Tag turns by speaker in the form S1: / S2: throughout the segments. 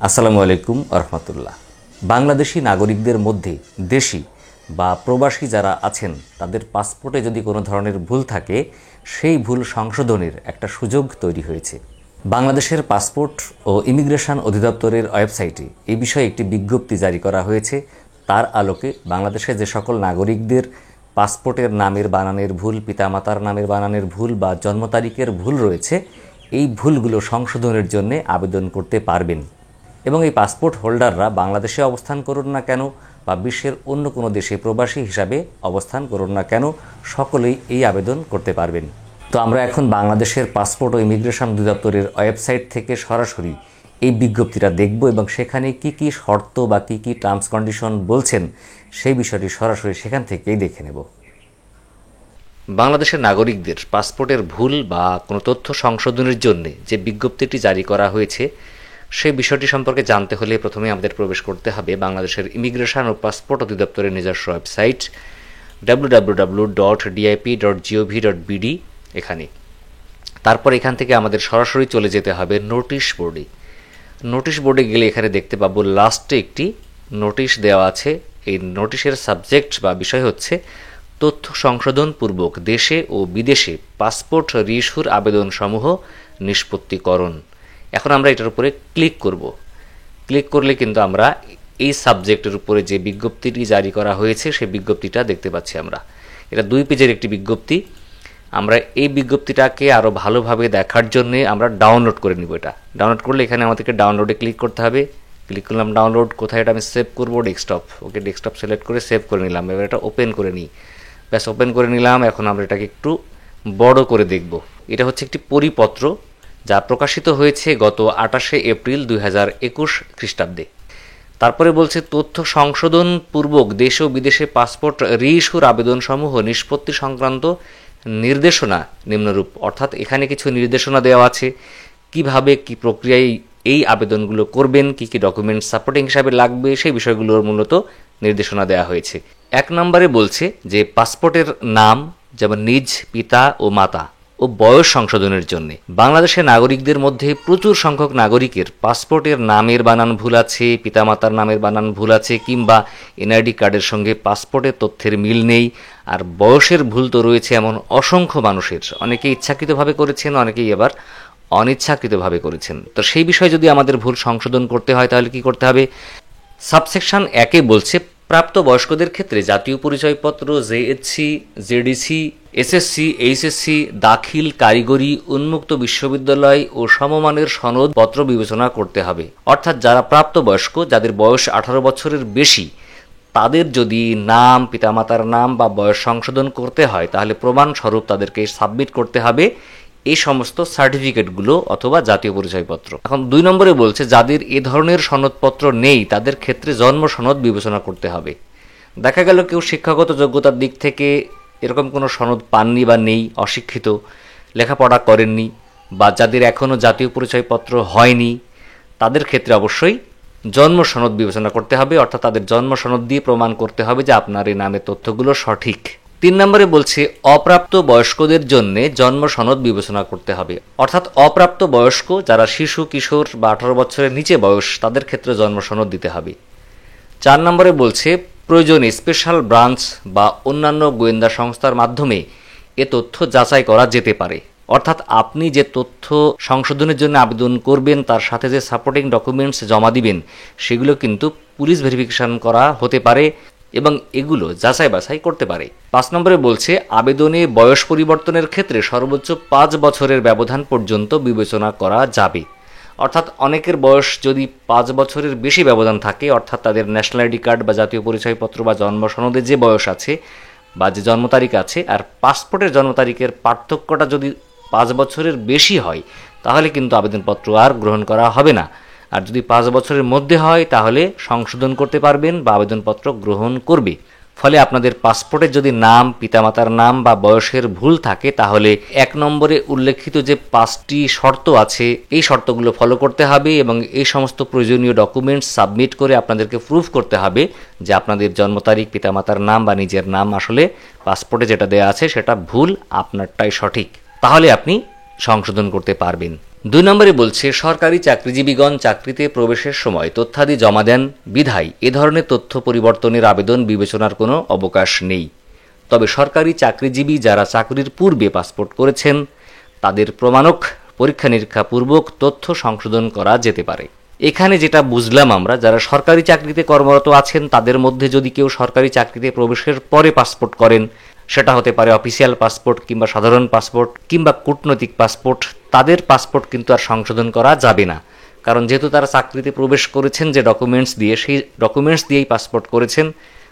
S1: আসসালামু আলাইকুম রহমতুল্লাহ। বাংলাদেশি নাগরিকদের মধ্যে দেশি বা প্রবাসী যারা আছেন তাদের পাসপোর্টে যদি কোনো ধরনের ভুল থাকে সেই ভুল সংশোধনের একটা সুযোগ তৈরি হয়েছে। বাংলাদেশের পাসপোর্ট ও ইমিগ্রেশন অধিদপ্তরের ওয়েবসাইটে এই বিষয়ে একটি বিজ্ঞপ্তি জারি করা হয়েছে। তার আলোকে বাংলাদেশে যে সকল নাগরিকদের পাসপোর্টের নামের বানানের ভুল, পিতামাতার নামের বানানের ভুল বা জন্ম তারিখের ভুল রয়েছে, এই ভুলগুলো সংশোধনের জন্য আবেদন করতে পারবেন। এবং এই পাসপোর্ট হোল্ডাররা বাংলাদেশে অবস্থান করুন না কেন বা বিশ্বের অন্য কোনো দেশে প্রবাসী হিসাবে অবস্থান করুন না কেন, সকলেই এই আবেদন করতে পারবেন। তো আমরা এখন বাংলাদেশের পাসপোর্ট ও ইমিগ্রেশন অধিদপ্তরের ওয়েবসাইট থেকে সরাসরি এই বিজ্ঞপ্তিটা দেখব এবং সেখানে কি কি শর্ত বা কি কি টার্মস কন্ডিশন বলছেন সেই বিষয়টি সরাসরি সেখান থেকেই দেখে নেব। বাংলাদেশের নাগরিকদের পাসপোর্টের ভুল বা কোনো তথ্য সংশোধনের জন্য যে বিজ্ঞপ্তিটি জারি করা হয়েছে সেই বিষয়টি সম্পর্কে জানতে হলে প্রথমে আমাদের প্রবেশ করতে হবে বাংলাদেশের ইমিগ্রেশন ও পাসপোর্ট অধিদপ্তরের নিজস্ব ওয়েবসাইট www.dip.gov.bd এখানে। তারপর এখান থেকে আমাদের সরাসরি চলে যেতে হবে নোটিশ বোর্ডে। নোটিশ বোর্ডে গেলে এখানে দেখতে পাবো লাস্টে একটি নোটিশ দেওয়া আছে। এই নোটিশের সাবজেক্ট বা বিষয় হচ্ছে তথ্য সংশোধন পূর্বক দেশে ও বিদেশে পাসপোর্ট রিইস্যুর আবেদনসমূহ নিষ্পত্তিকরণ। এখন আমরা এটার উপরে ক্লিক করব। ক্লিক করলে কিন্তু আমরা এই সাবজেক্টের উপরে যে বিজ্ঞপ্তিটি জারি করা হয়েছে সেই বিজ্ঞপ্তিটা দেখতে পাচ্ছি। আমরা এটা 2 পেজের একটি বিজ্ঞপ্তি। আমরা এই বিজ্ঞপ্তিটাকে আরও ভালোভাবে দেখার জন্যে আমরা ডাউনলোড করে নিব। এটা ডাউনলোড করলে এখানে আমাদেরকে ডাউনলোডে ক্লিক করতে হবে। ক্লিক করলাম ডাউনলোড। কোথায় এটা আমি সেভ করব? ডেস্কটপ। ওকে, ডেস্কটপ সিলেক্ট করে সেভ করে নিলাম। এবার এটা ওপেন করে নিই। ব্যাস, ওপেন করে নিলাম। এখন আমরা এটাকে একটু বড় করে দেখব। এটা হচ্ছে একটি পরিপত্র যা প্রকাশিত হয়েছে গত 28শে এপ্রিল 2021 খ্রিস্টাব্দে। তারপরে বলছে তথ্য সংশোধন পূর্বক দেশ ও বিদেশে পাসপোর্ট রিইস্যুর আবেদনসমূহ নিষ্পত্তি সংক্রান্ত নির্দেশনা নিম্নরূপ। অর্থাৎ এখানে কিছু নির্দেশনা দেওয়া আছে কিভাবে কি প্রক্রিয়ায় এই আবেদনগুলো করবেন, কি কি ডকুমেন্ট সাপোর্টিং হিসাবে লাগবে, সেই বিষয়গুলোর মূলত নির্দেশনা দেওয়া হয়েছে। 1 নম্বরে বলছে যে পাসপোর্টের নাম যেমন নিজ পিতা ও মাতা ও বয়স সংশোধনের জন্য বাংলাদেশের নাগরিকদের মধ্যে প্রচুর সংখ্যক নাগরিকের পাসপোর্টের নামের বানান ভুল আছে, পিতামাতার নামের বানান ভুল আছে, কিংবা এনআইডি কার্ডের সঙ্গে পাসপোর্টের তথ্যের মিল নেই। আর বয়সের ভুল তো রয়েছে এমন অসংখ্য মানুষের। অনেকে ইচ্ছাকৃতভাবে করেছেন, অনেকেই আবার অনিচ্ছাকৃতভাবে করেছেন। তো সেই বিষয়ে যদি আমাদের ভুল সংশোধন করতে হয় তাহলে কি করতে হবে? সাবসেকশন 1-এ বলছে প্রাপ্ত বয়স্কদের ক্ষেত্রে জাতীয় পরিচয়পত্র, জেএইচসি, জেডিসি, এসএসসি, এইচএসসি, দাখিল, কারিগরি, উন্মুক্ত বিশ্ববিদ্যালয় ও সমমানের সনদপত্র বিবেচনা করতে হবে। অর্থাৎ যারা প্রাপ্তবয়স্ক, যাদের বয়স 18 বছরের বেশি, তাদের যদি নাম, পিতামাতার নাম বা বয়স সংশোধন করতে হয় তাহলে প্রমাণস্বরূপ তাদেরকে সাবমিট করতে হবে এই সমস্ত সার্টিফিকেটগুলো অথবা জাতীয় পরিচয়পত্র। এখন 2 নম্বরে বলছে যাদের এ ধরনের সনদপত্র নেই তাদের ক্ষেত্রে জন্ম সনদ বিবেচনা করতে হবে। দেখা গেল কেউ শিক্ষাগত যোগ্যতার দিক থেকে এরকম কোনো সনদ পাননি বা নেই, অশিক্ষিত, লেখাপড়া করেননি, বা যাদের এখনও জাতীয় পরিচয়পত্র হয়নি, তাদের ক্ষেত্রে অবশ্যই জন্ম সনদ বিবেচনা করতে হবে। অর্থাৎ তাদের জন্ম সনদ দিয়ে প্রমাণ করতে হবে যে আপনার এই নামের তথ্যগুলো সঠিক। 3 নম্বরে বলছে অপ্রাপ্ত বয়স্কদের জন্য জন্ম সনদ বিবেচনা করতে হবে। অর্থাৎ অপ্রাপ্ত বয়স্ক যারা শিশু, কিশোর বা 18 বছরের নিচে বয়স, তাদের ক্ষেত্রে জন্ম সনদ দিতে হবে। 4 নম্বরে বলছে প্রয়োজনে স্পেশাল ব্রাঞ্চ বা অন্যান্য গোয়েন্দা সংস্থার মাধ্যমে এ তথ্য যাচাই করা যেতে পারে। অর্থাৎ আপনি যে তথ্য সংশোধনের জন্য আবেদন করবেন তার সাথে যে সাপোর্টিং ডকুমেন্টস জমা দিবেন সেগুলো কিন্তু পুলিশ ভেরিফিকেশন করা হতে পারে এবং এগুলো যাচাই বাছাই করতে পারে। 5 নম্বরে বলছে আবেদনে বয়স পরিবর্তনের ক্ষেত্রে সর্বোচ্চ 5 বছরের ব্যবধান পর্যন্ত বিবেচনা করা যাবে। অর্থাৎ অনেকের বয়স যদি 5 বছরের বেশি ব্যবধান থাকে, অর্থাৎ তাদের ন্যাশনাল আইডি কার্ড বা জাতীয় পরিচয়পত্র বা জন্ম সনদে যে বয়স আছে বা যে জন্ম তারিখ আছে আর পাসপোর্টের জন্ম তারিখের পার্থক্যটা যদি 5 বছরের বেশি হয় তাহলে কিন্তু আবেদনপত্র আর গ্রহণ করা হবে না। আর যদি 5 বছরের মধ্যে হয় তাহলে সংশোধন করতে পারবেন বা আবেদনপত্র গ্রহণ করবে। ফলে আপনাদের পাসপোর্টে যদি নাম, পিতামাতার নাম বা বয়সের ভুল থাকে তাহলে 1 নম্বরে উল্লেখিত যে 5টি শর্ত আছে এই শর্তগুলো ফলো করতে হবে এবং এই সমস্ত প্রয়োজনীয় ডকুমেন্টস সাবমিট করে আপনাদেরকে প্রুফ করতে হবে যে আপনাদের জন্ম তারিখ, পিতামাতার নাম বা নিজের নাম আসলে পাসপোর্টে যেটা দেওয়া আছে সেটা ভুল, আপনারটাই সঠিক। তাহলে আপনি সংশোধন করতে পারবেন। 2 নম্বরে বলছে সরকারি চাকরিজীবীগণ চাকরিতে প্রবেশের সময় তথ্যাদি জমা দেন বিধায় এ ধরনের তথ্য পরিবর্তনের আবেদন বিবেচনার কোনো অবকাশ নেই। তবে সরকারি চাকরিজীবী যারা চাকরির পূর্বে পাসপোর্ট করেছেন তাদের প্রমাণক পরীক্ষা নিরীক্ষা পূর্বক তথ্য সংশোধন করা যেতে পারে। এখানে যেটা বুঝলাম আমরা, যারা সরকারি চাকরিতে কর্মরত আছেন তাদের মধ্যে যদি কেউ সরকারি চাকরিতে প্রবেশের পরে পাসপোর্ট করেন, সেটা হতে পারে অফিসিয়াল পাসপোর্ট কিংবা সাধারণ পাসপোর্ট কিংবা কূটনৈতিক পাসপোর্ট, তাদের পাসপোর্ট কিন্তু আর সংশোধন করা যাবে না। কারণ যেহেতু তারা চাকরিতে প্রবেশ করেছেন যে ডকুমেন্টস দিয়ে, সেই ডকুমেন্টস দিয়েই পাসপোর্ট করেছেন,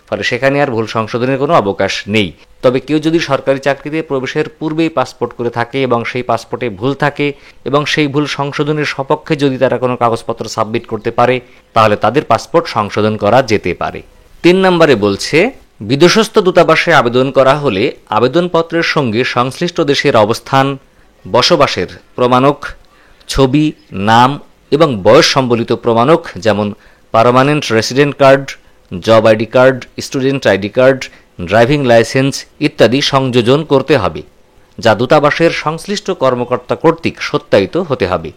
S1: ফলে সেখানে আর ভুল সংশোধনের কোনো অবকাশ নেই। তবে কেউ যদি সরকারি চাকরিতে প্রবেশের পূর্বেই পাসপোর্ট করে থাকে এবং সেই পাসপোর্টে ভুল থাকে এবং সেই ভুল সংশোধনের সপক্ষে যদি তারা কোনো কাগজপত্র সাবমিট করতে পারে, তাহলে তাদের পাসপোর্ট সংশোধন করা যেতে পারে। 3 নম্বরে বলছে বিদেশস্থ দূতাবাসে আবেদন করা হলে আবেদনপত্রের সঙ্গে সংশ্লিষ্ট দেশের অবস্থান, বসবাসের প্রমাণক, ছবি, নাম এবং বয়স সম্বলিত প্রমাণক যেমন permanent resident card, job ID card, student ID card, driving licence ইত্যাদি সংযোজন করতে হবে, যা দূতাবাসের সংশ্লিষ্ট কর্মকর্তা কর্তৃক সত্যায়িত হতে হবে।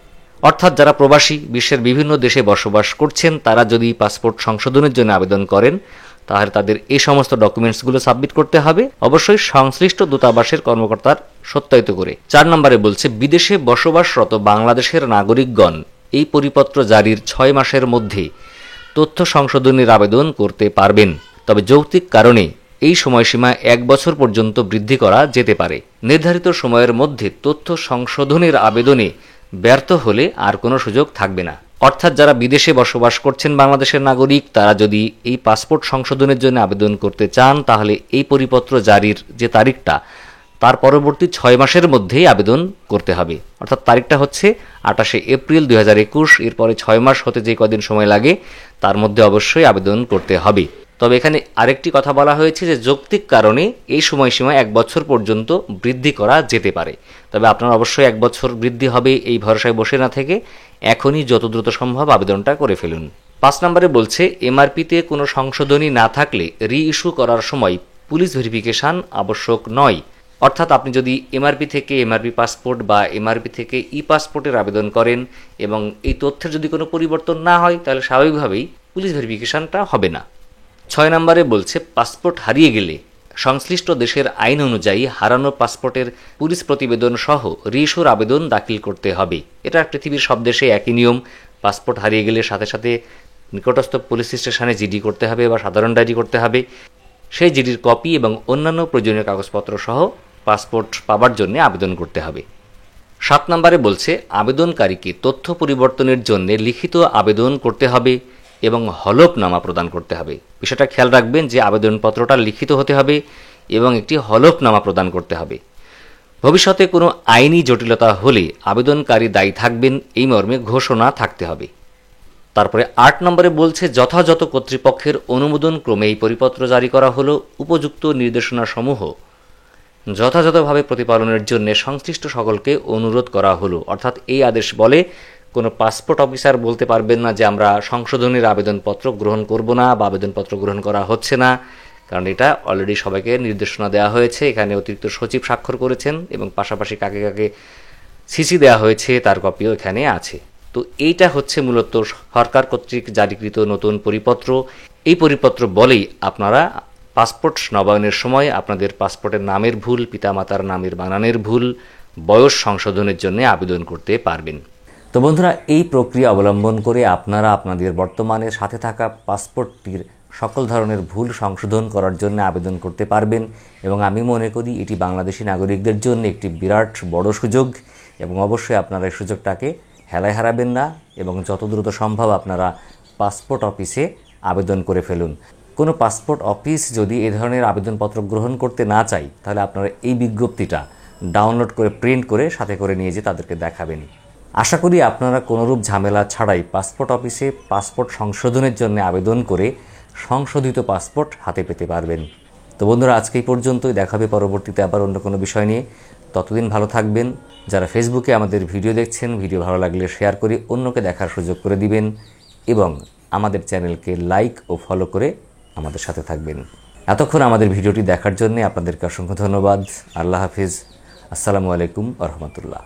S1: অর্থাৎ যারা প্রবাসী বিশ্বের বিভিন্ন দেশে বসবাস করছেন তারা যদি পাসপোর্ট সংশোধনের জন্য আবেদন করেন, তাহলে তাদের এই সমস্ত ডকুমেন্টসগুলো সাবমিট করতে হবে, অবশ্যই সংশ্লিষ্ট দূতাবাসের কর্মকর্তার সত্যায়িত করে। 4 নম্বরে বলছে বিদেশে বসবাসরত বাংলাদেশের নাগরিকগণ এই পরিপত্র জারির 6 মাসের মধ্যে তথ্য সংশোধনের আবেদন করতে পারবেন। তবে যৌক্তিক কারণে এই সময়সীমা 1 বছর পর্যন্ত বৃদ্ধি করা যেতে পারে। নির্ধারিত সময়ের মধ্যে তথ্য সংশোধনের আবেদনে ব্যর্থ হলে আর কোনো সুযোগ থাকবে না। অর্থাৎ যারা বিদেশে বসবাস করছেন বাংলাদেশের নাগরিক, তারা যদি এই পাসপোর্ট সংশোধনের জন্য আবেদন করতে চান, তাহলে এই পরিপত্র জারির যে তারিখটা, তার পরবর্তী 6 মাসের মধ্যেই আবেদন করতে হবে। অর্থাৎ তারিখটা হচ্ছে 28শে এপ্রিল 2021, এরপরে 6 মাস হতে যে কদিন সময় লাগে তার মধ্যে অবশ্যই আবেদন করতে হবে। তবে এখানে আরেকটি কথা বলা হয়েছে যে যৌক্তিক কারণে এই সময়সীমা 1 বছর পর্যন্ত বৃদ্ধি করা যেতে পারে। তবে আপনার অবশ্যই 1 বছর বৃদ্ধি হবে এই ভরসায় বসে না থেকে এখনই যত দ্রুত সম্ভব আবেদনটা করে ফেলুন। 5 নম্বরে বলছে এমআরপিতে কোনো সংশোধনী না থাকলে রি ইস্যু করার সময় পুলিশ ভেরিফিকেশন আবশ্যক নয়। অর্থাৎ আপনি যদি এমআরপি থেকে এমআরপি পাসপোর্ট বা এমআরপি থেকে ই পাসপোর্টের আবেদন করেন এবং এই তথ্যের যদি কোনো পরিবর্তন না হয়, তাহলে স্বাভাবিকভাবেই পুলিশ ভেরিফিকেশনটা হবে না। 6 নম্বরে বলছে পাসপোর্ট হারিয়ে গেলে সংশ্লিষ্ট দেশের আইন অনুযায়ী হারানো পাসপোর্টের পুলিশ প্রতিবেদন সহ রিইস্যুর আবেদন দাখিল করতে হবে। এটা পৃথিবীর সব দেশে একই নিয়ম। পাসপোর্ট হারিয়ে গেলে সাথে সাথে নিকটস্থ পুলিশ স্টেশনে জিডি করতে হবে বা সাধারণ ডায়েরি করতে হবে। সেই জিডির কপি এবং অন্যান্য প্রয়োজনীয় কাগজপত্র সহ পাসপোর্ট পাবার জন্য আবেদন করতে হবে। 7 নম্বরে বলছে আবেদনকারীকে তথ্য পরিবর্তনের জন্য লিখিত আবেদন করতে হবে এবং হলফনামা প্রদান করতে হবে। বিষয়টা খেয়াল রাখবেন যে আবেদনপত্রটা লিখিত হতে হবে এবং একটি হলফনামা প্রদান করতে হবে। ভবিষ্যতে কোনো আইনি জটিলতা হলে আবেদনকারী দায়ী থাকবেন এই মর্মে ঘোষণা থাকতে হবে। তারপরে 8 নম্বরে বলছে যথাযথ কর্তৃপক্ষের অনুমোদন ক্রমে এই পরিপত্র জারি করা হলো। উপযুক্ত নির্দেশনাসমূহ যথাযথভাবে প্রতিপালনের জন্য সংশ্লিষ্ট সকলকে অনুরোধ করা হলো। অর্থাৎ এই আদেশ বলে কোনো পাসপোর্ট অফিসার বলতে পারবেন না যে আমরা সংশোধনের আবেদনপত্র গ্রহণ করব না বা আবেদনপত্র গ্রহণ করা হচ্ছে না, কারণ এটা অলরেডি সবাইকে নির্দেশনা দেওয়া হয়েছে। এখানে অতিরিক্ত সচিব স্বাক্ষর করেছেন এবং পাশাপাশি কাকে কাকে সিসি দেওয়া হয়েছে তার কপিও এখানে আছে। তো এইটা হচ্ছে মূলত সরকার কর্তৃক জারিকৃত নতুন পরিপত্র। এই পরিপত্র বলেই আপনারা পাসপোর্ট নবায়নের সময় আপনাদের পাসপোর্টের নামের ভুল, পিতামাতার নামের বানানের ভুল, বয়স সংশোধনের জন্য আবেদন করতে পারবেন। তো বন্ধুরা, এই প্রক্রিয়া অবলম্বন করে আপনারা আপনাদের বর্তমানে সাথে থাকা পাসপোর্টটির সকল ধরনের ভুল সংশোধন করার জন্য আবেদন করতে পারবেন এবং আমি মনে করি এটি বাংলাদেশি নাগরিকদের জন্য একটি বিরাট বড় সুযোগ এবং অবশ্যই আপনারা এই সুযোগটাকে হেলায় হারাবেন না এবং যত দ্রুত সম্ভব আপনারা পাসপোর্ট অফিসে আবেদন করে ফেলুন। কোনো পাসপোর্ট অফিস যদি এ ধরনের আবেদনপত্র গ্রহণ করতে না চায়, তাহলে আপনারা এই বিজ্ঞপ্তিটা ডাউনলোড করে প্রিন্ট করে সাথে করে নিয়ে যেয়ে তাদেরকে দেখাবেন। আশা করি আপনারা কোনোরূপ ঝামেলা ছাড়াই পাসপোর্ট অফিসে পাসপোর্ট সংশোধনের জন্য আবেদন করে সংশোধিত পাসপোর্ট হাতে পেতে পারবেন। তো বন্ধুরা, আজকে এই পর্যন্তই। দেখাবে পরবর্তীতে আবার অন্য কোনো বিষয় নিয়ে। ততদিন ভালো থাকবেন। যারা ফেসবুকে আমাদের ভিডিও দেখছেন, ভিডিও ভালো লাগলে শেয়ার করে অন্যকে দেখার সুযোগ করে দিবেন এবং আমাদের চ্যানেলকে লাইক ও ফলো করে আমাদের সাথে থাকবেন। এতক্ষণ আমাদের ভিডিওটি দেখার জন্য আপনাদেরকে অসংখ্য ধন্যবাদ। আল্লাহ হাফিজ। আসসালামু আলাইকুম ওয়া রাহমাতুল্লাহ।